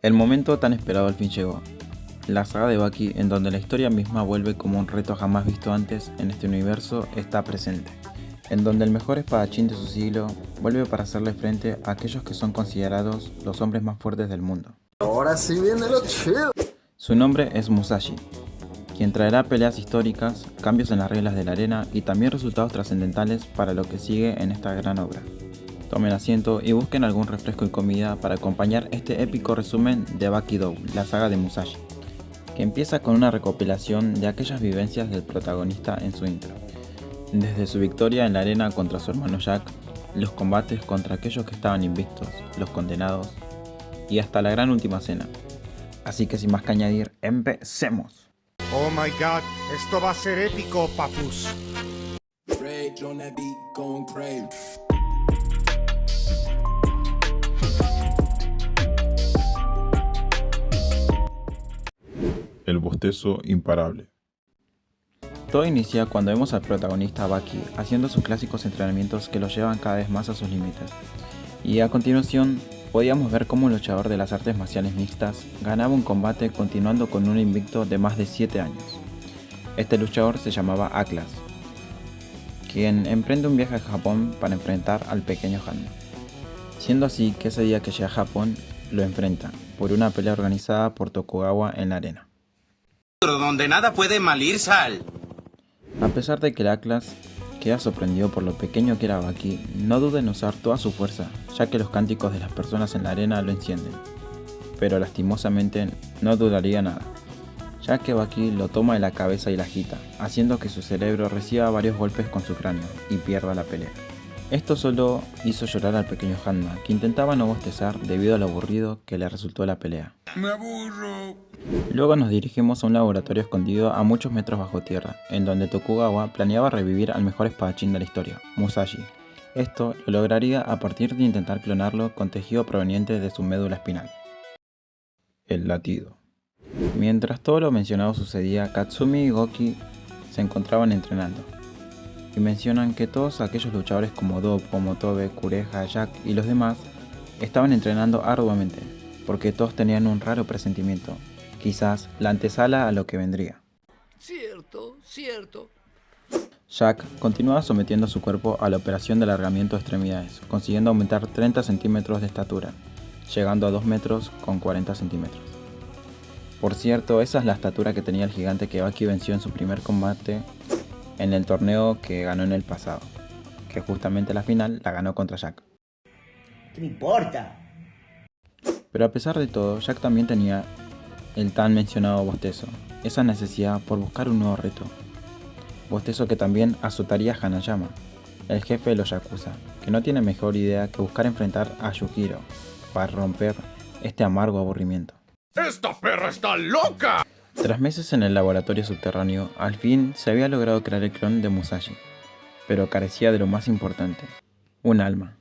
El momento tan esperado al fin llegó. La saga de Baki, en donde la historia misma vuelve como un reto jamás visto antes en este universo, está presente. En donde el mejor espadachín de su siglo vuelve para hacerle frente a aquellos que son considerados los hombres más fuertes del mundo. Ahora sí viene lo chido. Su nombre es Musashi, quien traerá peleas históricas, cambios en las reglas de la arena y también resultados trascendentales para lo que sigue en esta gran obra. Tomen asiento y busquen algún refresco y comida para acompañar este épico resumen de Baki Dow, la saga de Musashi, que empieza con una recopilación de aquellas vivencias del protagonista en su intro. Desde su victoria en la arena contra su hermano Jack, los combates contra aquellos que estaban invictos, los condenados, y hasta la gran última cena. Así que sin más que añadir, ¡empecemos! Oh my god, esto va a ser épico, papus. El bostezo imparable. Todo inicia cuando vemos al protagonista Baki haciendo sus clásicos entrenamientos que lo llevan cada vez más a sus límites. Y a continuación, podíamos ver cómo un luchador de las artes marciales mixtas ganaba un combate continuando con un invicto de más de 7 años. Este luchador se llamaba Atlas, quien emprende un viaje a Japón para enfrentar al pequeño Hanma. Siendo así que ese día que llega a Japón, lo enfrenta por una pelea organizada por Tokugawa en la arena. Donde nada puede mal ir, Sal. A pesar de que el Atlas queda sorprendido por lo pequeño que era Baki, no duda en usar toda su fuerza, ya que los cánticos de las personas en la arena lo encienden. Pero lastimosamente no duraría nada, ya que Baki lo toma de la cabeza y la agita, haciendo que su cerebro reciba varios golpes con su cráneo y pierda la pelea. Esto solo hizo llorar al pequeño Hanma, que intentaba no bostezar debido a lo aburrido que le resultó la pelea. Me aburro. Luego nos dirigimos a un laboratorio escondido a muchos metros bajo tierra, en donde Tokugawa planeaba revivir al mejor espadachín de la historia, Musashi. Esto lo lograría a partir de intentar clonarlo con tejido proveniente de su médula espinal. El latido. Mientras todo lo mencionado sucedía, Katsumi y Goki se encontraban entrenando, y mencionan que todos aquellos luchadores como Doppo, Motobe, Kureha, Jack y los demás estaban entrenando arduamente, porque todos tenían un raro presentimiento, quizás la antesala a lo que vendría. Cierto. Jack continuaba sometiendo su cuerpo a la operación de alargamiento de extremidades, consiguiendo aumentar 30 centímetros de estatura, llegando a 2 metros con 40 centímetros. Por cierto, esa es la estatura que tenía el gigante que Baki venció en su primer combate en el torneo que ganó en el pasado, que justamente la final la ganó contra Jack. ¿Qué me importa? Pero a pesar de todo, Jack también tenía el tan mencionado bostezo, esa necesidad por buscar un nuevo reto. Bostezo que también azotaría a Hanayama, el jefe de los Yakuza, que no tiene mejor idea que buscar enfrentar a Yujiro para romper este amargo aburrimiento. ¡Esta perra está loca! Tras meses en el laboratorio subterráneo, al fin se había logrado crear el clon de Musashi, pero carecía de lo más importante, un alma.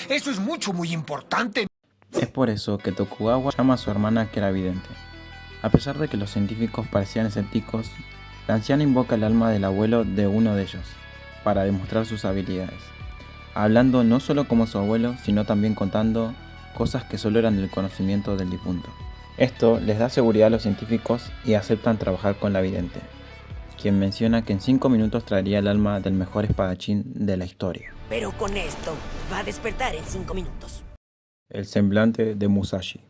Eso es muy importante. Es por eso que Tokugawa llama a su hermana que era vidente. A pesar de que los científicos parecían escépticos, la anciana invoca el alma del abuelo de uno de ellos, para demostrar sus habilidades, hablando no solo como su abuelo, sino también contando cosas que solo eran del conocimiento del difunto. Esto les da seguridad a los científicos y aceptan trabajar con la vidente, quien menciona que en 5 minutos traería el alma del mejor espadachín de la historia. Pero con esto, va a despertar en 5 minutos. El semblante de Musashi.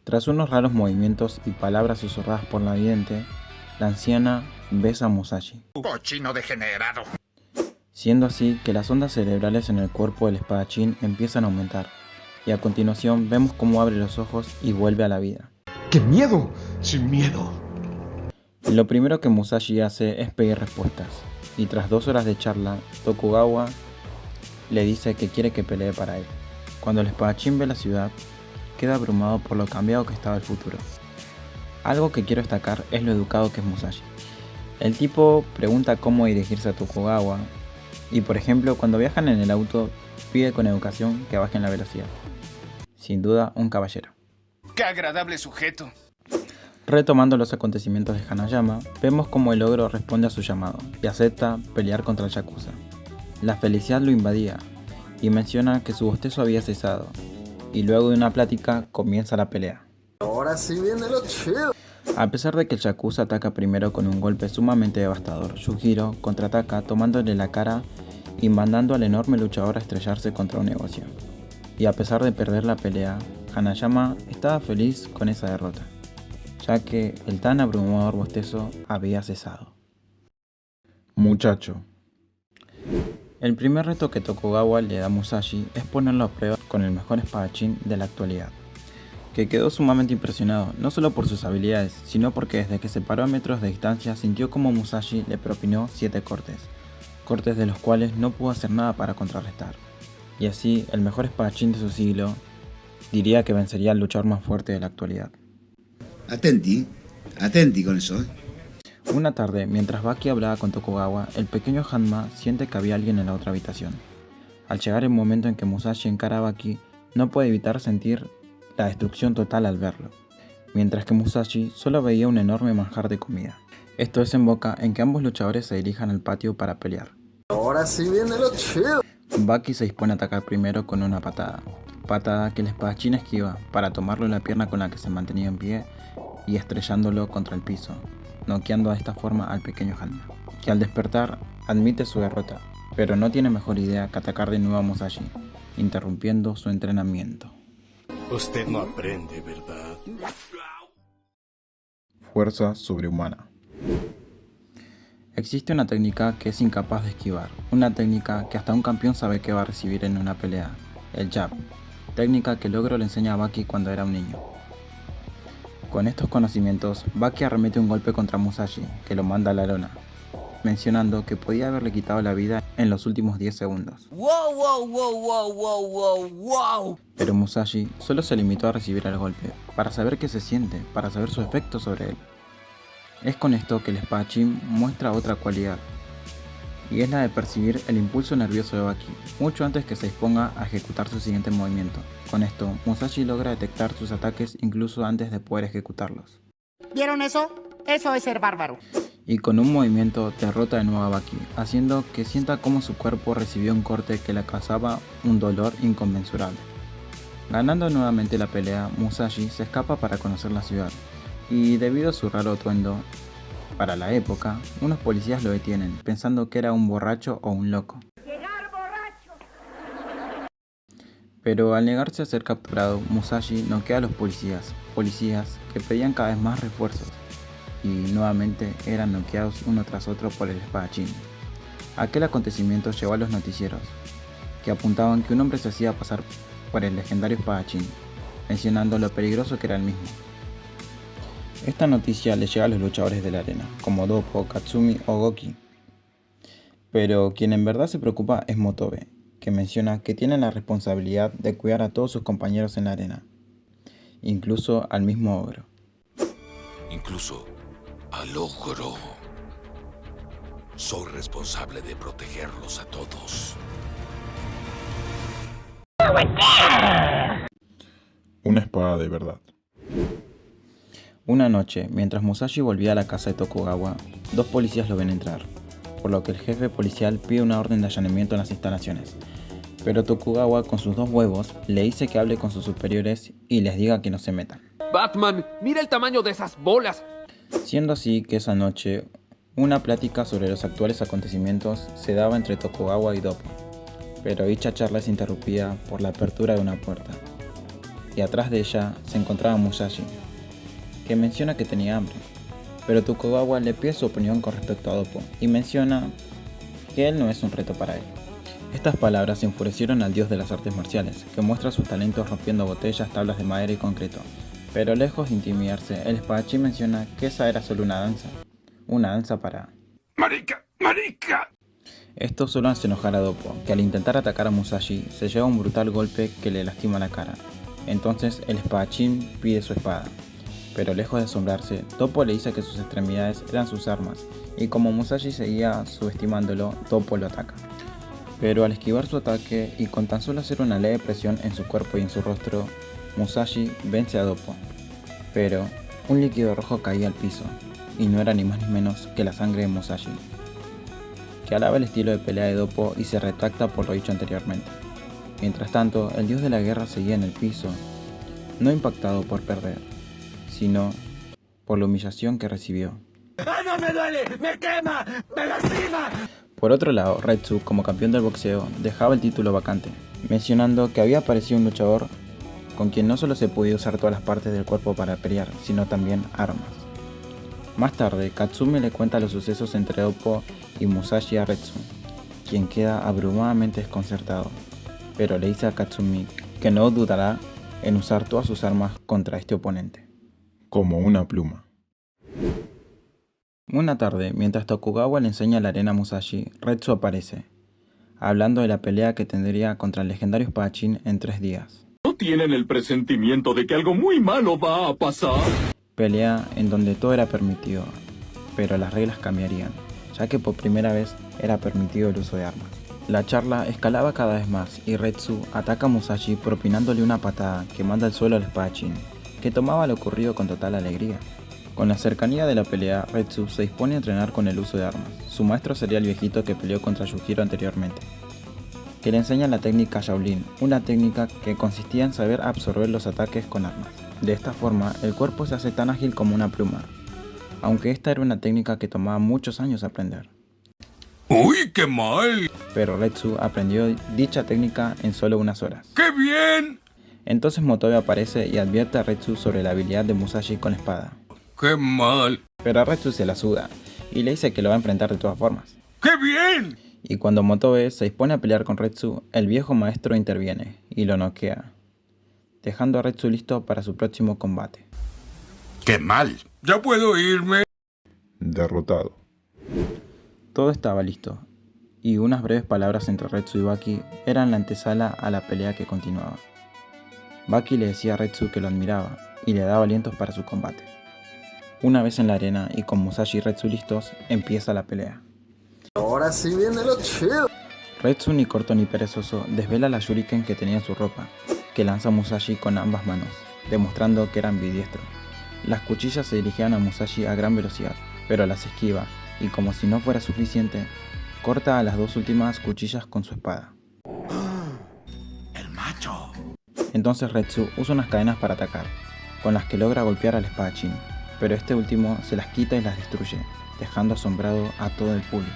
Tras unos raros movimientos y palabras susurradas por la vidente, la anciana besa a Musashi, Cochino degenerado. siendo así que las ondas cerebrales en el cuerpo del espadachín empiezan a aumentar, y a continuación vemos cómo abre los ojos y vuelve a la vida. ¡Qué miedo! ¡Sin miedo! Lo primero que Musashi hace es pedir respuestas, y tras 2 horas de charla, Tokugawa le dice que quiere que pelee para él. Cuando el espadachín ve la ciudad, queda abrumado por lo cambiado que estaba el futuro. Algo que quiero destacar es lo educado que es Musashi. El tipo pregunta cómo dirigirse a Tokugawa, y por ejemplo cuando viajan en el auto pide con educación que bajen la velocidad. Sin duda un caballero. Qué agradable sujeto. Retomando los acontecimientos de Hanayama, vemos cómo el ogro responde a su llamado y acepta pelear contra el Yakuza. La felicidad lo invadía y menciona que su bostezo había cesado, y luego de una plática comienza la pelea. Ahora sí viene lo chido. A pesar de que el Yakuza ataca primero con un golpe sumamente devastador, Yujiro contraataca tomándole la cara y mandando al enorme luchador a estrellarse contra un negocio. Y a pesar de perder la pelea, Hanayama estaba feliz con esa derrota, ya que el tan abrumador bostezo había cesado. Muchacho. El primer reto que Tokugawa le da a Musashi es ponerlo a prueba con el mejor espadachín de la actualidad, que quedó sumamente impresionado, no solo por sus habilidades, sino porque desde que se paró a metros de distancia sintió como Musashi le propinó 7 cortes de los cuales no pudo hacer nada para contrarrestar. Y así, el mejor espadachín de su siglo diría que vencería al luchador más fuerte de la actualidad. Atenti con eso, ¿eh? Una tarde, mientras Baki hablaba con Tokugawa, el pequeño Hanma siente que había alguien en la otra habitación. Al llegar el momento en que Musashi encara a Baki, no puede evitar sentir la destrucción total al verlo, mientras que Musashi solo veía un enorme manjar de comida. Esto desemboca en que ambos luchadores se dirijan al patio para pelear. Ahora sí viene lo chido. Baki se dispone a atacar primero con una patada que el espadachín esquiva para tomarlo en la pierna con la que se mantenía en pie y estrellándolo contra el piso, noqueando de esta forma al pequeño Hanma, que al despertar admite su derrota, pero no tiene mejor idea que atacar de nuevo a Musashi, interrumpiendo su entrenamiento. Usted no aprende, ¿verdad? Fuerza sobrehumana. Existe una técnica que es incapaz de esquivar, una técnica que hasta un campeón sabe que va a recibir en una pelea, el jab, técnica que Logro le enseña a Baki cuando era un niño. Con estos conocimientos, Baki arremete un golpe contra Musashi, que lo manda a la lona, mencionando que podía haberle quitado la vida en los últimos 10 segundos. ¡Wow! Pero Musashi solo se limitó a recibir el golpe, para saber qué se siente, para saber su efecto sobre él. Es con esto que el espadachín muestra otra cualidad, y es la de percibir el impulso nervioso de Baki, mucho antes que se disponga a ejecutar su siguiente movimiento. Con esto, Musashi logra detectar sus ataques incluso antes de poder ejecutarlos. ¿Vieron eso? Eso es ser bárbaro. Y con un movimiento derrota de nuevo a Baki, haciendo que sienta como su cuerpo recibió un corte que le causaba un dolor inconmensurable. Ganando nuevamente la pelea, Musashi se escapa para conocer la ciudad, y debido a su raro atuendo, para la época, unos policías lo detienen, pensando que era un borracho o un loco. Pero al negarse a ser capturado, Musashi noquea a los policías que pedían cada vez más refuerzos, y nuevamente eran noqueados uno tras otro por el espadachín. Aquel acontecimiento llegó a los noticieros, que apuntaban que un hombre se hacía pasar por el legendario espadachín, mencionando lo peligroso que era el mismo. Esta noticia le llega a los luchadores de la arena, como Doppo, Katsumi o Goki. Pero quien en verdad se preocupa es Motobe, que menciona que tiene la responsabilidad de cuidar a todos sus compañeros en la arena, incluso al mismo ogro. Incluso al ogro. Soy responsable de protegerlos a todos. Una espada de verdad. Una noche, mientras Musashi volvía a la casa de Tokugawa, 2 policías lo ven entrar, por lo que el jefe policial pide una orden de allanamiento en las instalaciones. Pero Tokugawa, con sus 2 huevos, le dice que hable con sus superiores y les diga que no se metan. Batman, mira el tamaño de esas bolas. Siendo así que esa noche, una plática sobre los actuales acontecimientos se daba entre Tokugawa y Doppo, pero dicha charla es interrumpida por la apertura de una puerta, y atrás de ella se encontraba Musashi, que menciona que tenía hambre, pero Tokugawa le pide su opinión con respecto a Doppo y menciona que él no es un reto para él. Estas palabras enfurecieron al dios de las artes marciales, que muestra sus talentos rompiendo botellas, tablas de madera y concreto, pero lejos de intimidarse, el espadachín menciona que esa era solo una danza para... ¡Marica! Esto solo hace enojar a Doppo, que al intentar atacar a Musashi se lleva un brutal golpe que le lastima la cara. Entonces el espadachín pide su espada, pero lejos de asombrarse, Doppo le dice que sus extremidades eran sus armas, y como Musashi seguía subestimándolo, Doppo lo ataca. Pero al esquivar su ataque y con tan solo hacer una leve presión en su cuerpo y en su rostro, Musashi vence a Doppo. Pero un líquido rojo caía al piso, y no era ni más ni menos que la sangre de Musashi, que alaba el estilo de pelea de Doppo y se retracta por lo dicho anteriormente. Mientras tanto, el dios de la guerra seguía en el piso, no impactado por perder, sino por la humillación que recibió. ¡Ah, no me duele! ¡Me quema! ¡Me lastima! Por otro lado, Retsu, como campeón del boxeo, dejaba el título vacante, mencionando que había aparecido un luchador con quien no solo se podía usar todas las partes del cuerpo para pelear, sino también armas. Más tarde, Katsume le cuenta los sucesos entre Oppo y Musashi a Retsu, quien queda abrumadamente desconcertado, pero le dice a Katsumi que no dudará en usar todas sus armas contra este oponente. Como una pluma. Una tarde, mientras Tokugawa le enseña la arena a Musashi, Retsu aparece, hablando de la pelea que tendría contra el legendario espadachín en 3 días. ¿No tienen el presentimiento de que algo muy malo va a pasar? Pelea en donde todo era permitido, pero las reglas cambiarían, ya que por primera vez era permitido el uso de armas. La charla escalaba cada vez más y Retsu ataca a Musashi propinándole una patada que manda al suelo al espadachín, que tomaba lo ocurrido con total alegría. Con la cercanía de la pelea, Retsu se dispone a entrenar con el uso de armas. Su maestro sería el viejito que peleó contra Yujiro anteriormente, que le enseña la técnica Shaolin, una técnica que consistía en saber absorber los ataques con armas. De esta forma, el cuerpo se hace tan ágil como una pluma, aunque esta era una técnica que tomaba muchos años aprender. ¡Uy, qué mal! Pero Retsu aprendió dicha técnica en solo unas horas. ¡Qué bien! Entonces Motobe aparece y advierte a Retsu sobre la habilidad de Musashi con la espada. ¡Qué mal! Pero a Retsu se la suda y le dice que lo va a enfrentar de todas formas. ¡Qué bien! Y cuando Motobe se dispone a pelear con Retsu, el viejo maestro interviene y lo noquea, dejando a Retsu listo para su próximo combate. ¡Qué mal! ¿Ya puedo irme? Derrotado. Todo estaba listo, y unas breves palabras entre Retsu y Baki eran la antesala a la pelea que continuaba. Baki le decía a Retsu que lo admiraba y le daba alientos para su combate. Una vez en la arena y con Musashi y Retsu listos, empieza la pelea. Ahora sí viene lo chido. Retsu, ni corto ni perezoso, desvela la shuriken que tenía en su ropa, que lanza Musashi con ambas manos, demostrando que era ambidiestro. Las cuchillas se dirigían a Musashi a gran velocidad, pero las esquiva, y como si no fuera suficiente, corta a las 2 últimas cuchillas con su espada. ¡El macho! Entonces Retsu usa unas cadenas para atacar, con las que logra golpear al espadachín, pero este último se las quita y las destruye, dejando asombrado a todo el público.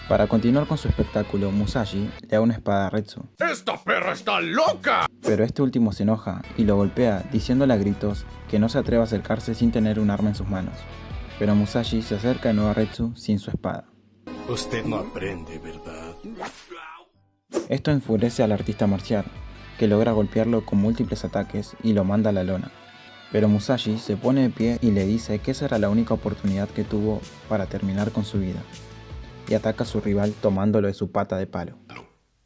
Para continuar con su espectáculo, Musashi le da una espada a Retsu. ¡Esta perra está loca! Pero este último se enoja y lo golpea, diciéndole a gritos que no se atreva a acercarse sin tener un arma en sus manos. Pero Musashi se acerca de nuevo a Retsu sin su espada. Usted no aprende, ¿verdad? Esto enfurece al artista marcial, que logra golpearlo con múltiples ataques y lo manda a la lona. Pero Musashi se pone de pie y le dice que esa era la única oportunidad que tuvo para terminar con su vida, y ataca a su rival tomándolo de su pata de palo.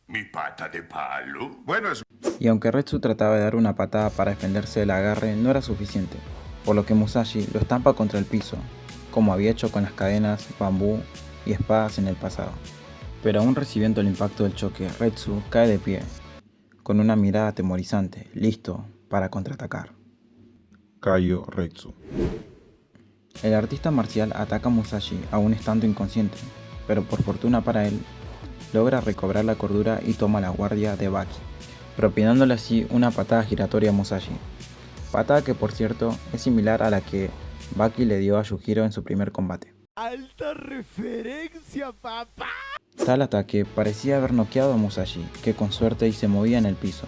¿Mi pata de palo? Bueno, es... Y aunque Retsu trataba de dar una patada para defenderse del agarre, no era suficiente, por lo que Musashi lo estampa contra el piso, como había hecho con las cadenas, bambú y espadas en el pasado. Pero aún recibiendo el impacto del choque, Retsu cae de pie, con una mirada atemorizante, listo para contraatacar. Kaio Retsu. El artista marcial ataca a Musashi aún estando inconsciente, pero por fortuna para él, logra recobrar la cordura y toma la guardia de Baki, propinándole así una patada giratoria a Musashi. Patada que por cierto es similar a la que Baki le dio a Yujiro en su primer combate. ¡Alta referencia, papá! Tal ataque parecía haber noqueado a Musashi, que con suerte se movía en el piso,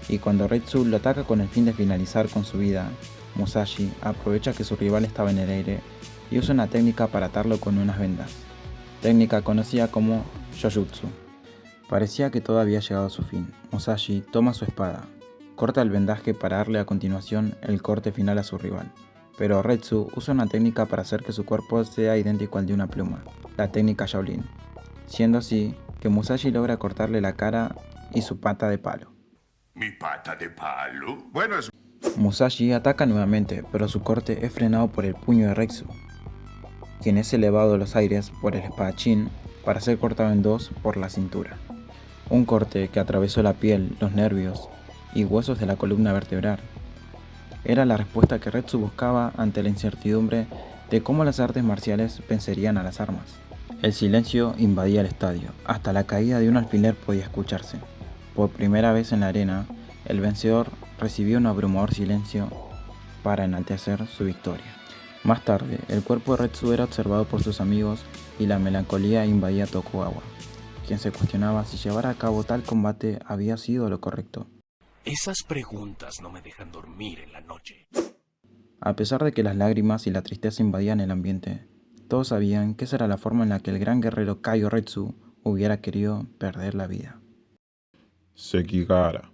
y cuando Retsu lo ataca con el fin de finalizar con su vida, Musashi aprovecha que su rival estaba en el aire y usa una técnica para atarlo con unas vendas, técnica conocida como Jojutsu. Parecía que todo había llegado a su fin. Musashi toma su espada, corta el vendaje para darle a continuación el corte final a su rival, pero Retsu usa una técnica para hacer que su cuerpo sea idéntico al de una pluma, la técnica Shaolin, siendo así que Musashi logra cortarle la cara y su pata de palo. ¿Mi pata de palo? Bueno, es... Musashi ataca nuevamente, pero su corte es frenado por el puño de Retsu, quien es elevado a los aires por el espadachín para ser cortado en 2 por la cintura. Un corte que atravesó la piel, los nervios y huesos de la columna vertebral. Era la respuesta que Retsu buscaba ante la incertidumbre de cómo las artes marciales vencerían a las armas. El silencio invadía el estadio, hasta la caída de un alfiler podía escucharse. Por primera vez en la arena, el vencedor recibió un abrumador silencio para enaltecer su victoria. Más tarde, el cuerpo de Retsu era observado por sus amigos y la melancolía invadía a Tokugawa, quien se cuestionaba si llevar a cabo tal combate había sido lo correcto. Esas preguntas no me dejan dormir en la noche. A pesar de que las lágrimas y la tristeza invadían el ambiente, todos sabían que esa era la forma en la que el gran guerrero Kaio Retsu hubiera querido perder la vida. Sekigahara.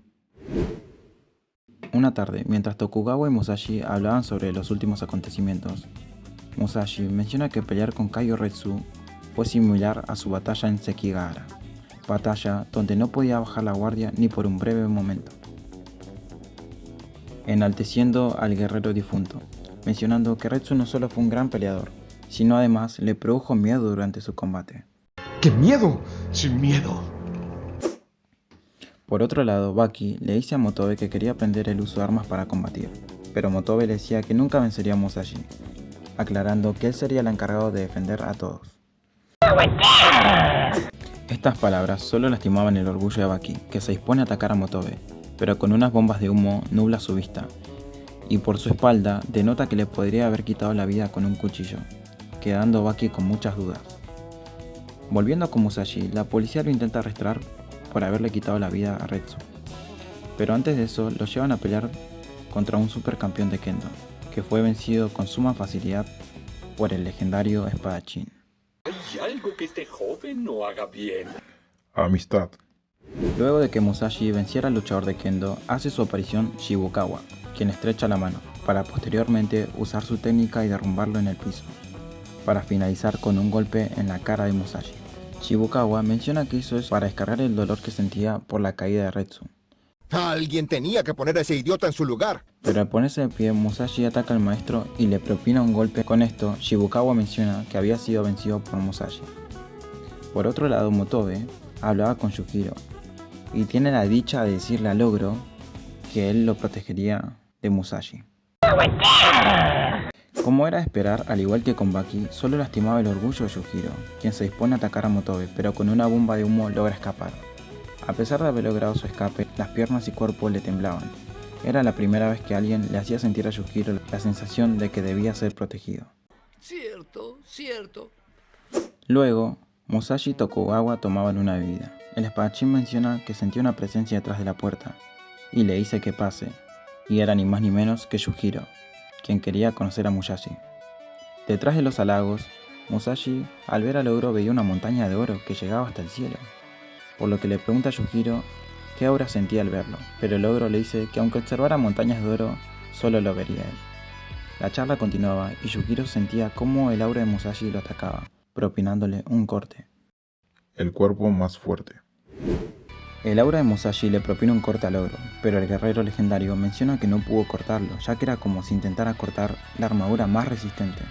Una tarde, mientras Tokugawa y Musashi hablaban sobre los últimos acontecimientos, Musashi menciona que pelear con Kaio Retsu fue similar a su batalla en Sekigahara, batalla donde no podía bajar la guardia ni por un breve momento, enalteciendo al guerrero difunto, mencionando que Retsu no solo fue un gran peleador, sino además le produjo miedo durante su combate. ¡Qué miedo! ¡Sin miedo! Por otro lado, Baki le dice a Motobe que quería aprender el uso de armas para combatir, pero Motobe le decía que nunca vencería a Musashi, aclarando que él sería el encargado de defender a todos. Estas palabras solo lastimaban el orgullo de Baki, que se dispone a atacar a Motobe, pero con unas bombas de humo nubla su vista, y por su espalda denota que le podría haber quitado la vida con un cuchillo, quedando Baki con muchas dudas. Volviendo con Musashi, la policía lo intenta arrestar por haberle quitado la vida a Retsu, pero antes de eso lo llevan a pelear contra un supercampeón de Kendo, que fue vencido con suma facilidad por el legendario espadachín. ¿Hay algo que este joven no haga bien? Amistad. Luego de que Musashi venciera al luchador de Kendo, hace su aparición Shibukawa, quien estrecha la mano, para posteriormente usar su técnica y derrumbarlo en el piso, para finalizar con un golpe en la cara de Musashi. Shibukawa menciona que hizo eso para descargar el dolor que sentía por la caída de Retsu. Alguien tenía que poner a ese idiota en su lugar. Pero al ponerse de pie, Musashi ataca al maestro y le propina un golpe. Con esto, Shibukawa menciona que había sido vencido por Musashi. Por otro lado, Motobe hablaba con Yujiro y tiene la dicha de decirle al ogro que él lo protegería de Musashi. Como era de esperar, al igual que con Baki, solo lastimaba el orgullo de Yujiro, quien se dispone a atacar a Motobe, pero con una bomba de humo logra escapar. A pesar de haber logrado su escape, las piernas y cuerpo le temblaban. Era la primera vez que alguien le hacía sentir a Yujiro la sensación de que debía ser protegido. Cierto. Luego, Musashi y Tokugawa tomaban una bebida. El espadachín menciona que sentía una presencia detrás de la puerta, y le dice que pase, y era ni más ni menos que Yujiro, quien quería conocer a Musashi. Detrás de los halagos, Musashi al ver al ogro veía una montaña de oro que llegaba hasta el cielo, por lo que le pregunta a Yujiro qué aura sentía al verlo, pero el ogro le dice que aunque observara montañas de oro, solo lo vería él. La charla continuaba y Yujiro sentía cómo el aura de Musashi lo atacaba, propinándole un corte. El cuerpo más fuerte. El aura de Musashi le propina un corte al ogro, pero el guerrero legendario menciona que no pudo cortarlo, ya que era como si intentara cortar la armadura más resistente,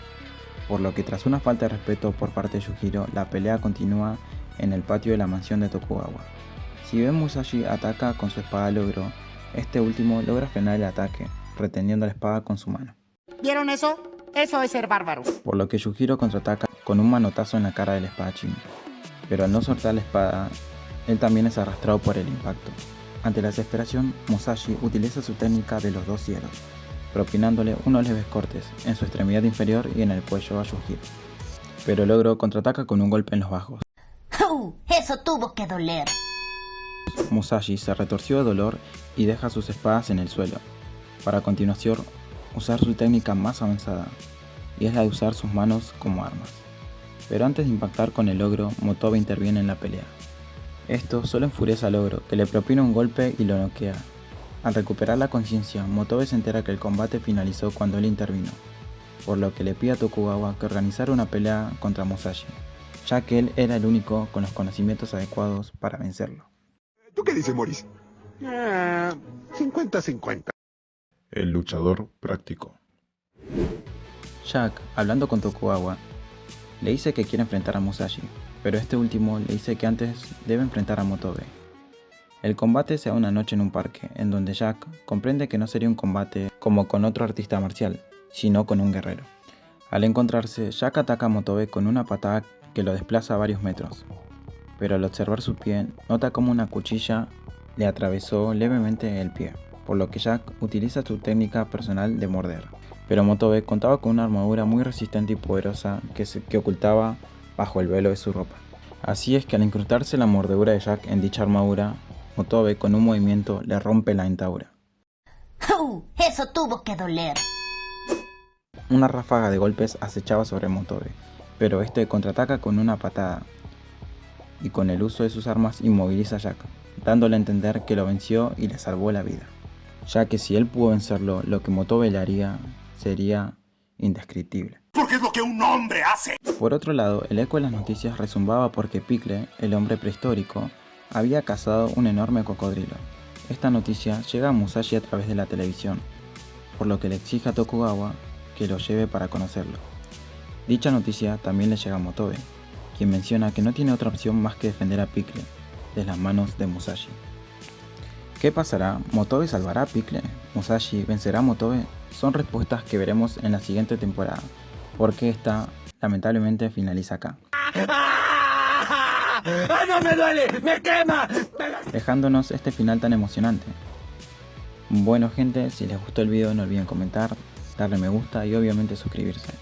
por lo que tras una falta de respeto por parte de Yujiro, la pelea continúa en el patio de la mansión de Tokugawa. Si bien Musashi ataca con su espada al ogro, este último logra frenar el ataque, reteniendo la espada con su mano. ¿Vieron eso? Eso es ser bárbaro. Por lo que Yujiro contraataca con un manotazo en la cara del espadachín, pero al no soltar la espada, él también es arrastrado por el impacto. Ante la desesperación, Musashi utiliza su técnica de los dos cielos, propinándole unos leves cortes en su extremidad inferior y en el cuello a Yujiro. Pero el ogro contraataca con un golpe en los bajos. Eso tuvo que doler. Musashi se retorció de dolor y deja sus espadas en el suelo, para a continuación usar su técnica más avanzada, y es la de usar sus manos como armas. Pero antes de impactar con el ogro, Motobe interviene en la pelea. Esto solo enfurece al ogro, que le propina un golpe y lo noquea. Al recuperar la conciencia, Motobe se entera que el combate finalizó cuando él intervino, por lo que le pide a Tokugawa que organizara una pelea contra Musashi, ya que él era el único con los conocimientos adecuados para vencerlo. ¿Tú qué dices, Maurice? 50-50. El luchador práctico. Jack, hablando con Tokugawa, le dice que quiere enfrentar a Musashi, pero este último le dice que antes debe enfrentar a Motobe. El combate se da una noche en un parque, en donde Jack comprende que no sería un combate como con otro artista marcial, sino con un guerrero. Al encontrarse, Jack ataca a Motobe con una patada que lo desplaza a varios metros, pero al observar su pie, nota como una cuchilla le atravesó levemente el pie, por lo que Jack utiliza su técnica personal de morder. Pero Motobe contaba con una armadura muy resistente y poderosa que ocultaba bajo el velo de su ropa. Así es que al incrustarse la mordedura de Jack en dicha armadura, Motobe con un movimiento le rompe la dentadura. Eso tuvo que doler. Una ráfaga de golpes acechaba sobre Motobe, pero este contraataca con una patada y con el uso de sus armas inmoviliza a Jack, dándole a entender que lo venció y le salvó la vida, ya que si él pudo vencerlo, lo que Motobe le haría sería indescriptible. Porque es lo que un hombre hace. Por otro lado, el eco de las noticias rezumbaba porque Pickle, el hombre prehistórico, había cazado un enorme cocodrilo. Esta noticia llega a Musashi a través de la televisión, por lo que le exige a Tokugawa que lo lleve para conocerlo. Dicha noticia también le llega a Motobe, quien menciona que no tiene otra opción más que defender a Pickle de las manos de Musashi. ¿Qué pasará? ¿Motobe salvará a Pickle? ¿Musashi vencerá a Motobe? Son respuestas que veremos en la siguiente temporada, porque esta lamentablemente finaliza acá. ¡Ah, no me duele! ¡Me quema! Dejándonos este final tan emocionante. Bueno gente, si les gustó el video no olviden comentar, darle me gusta y obviamente suscribirse.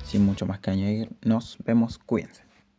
Sin mucho más que añadir, nos vemos, cuídense.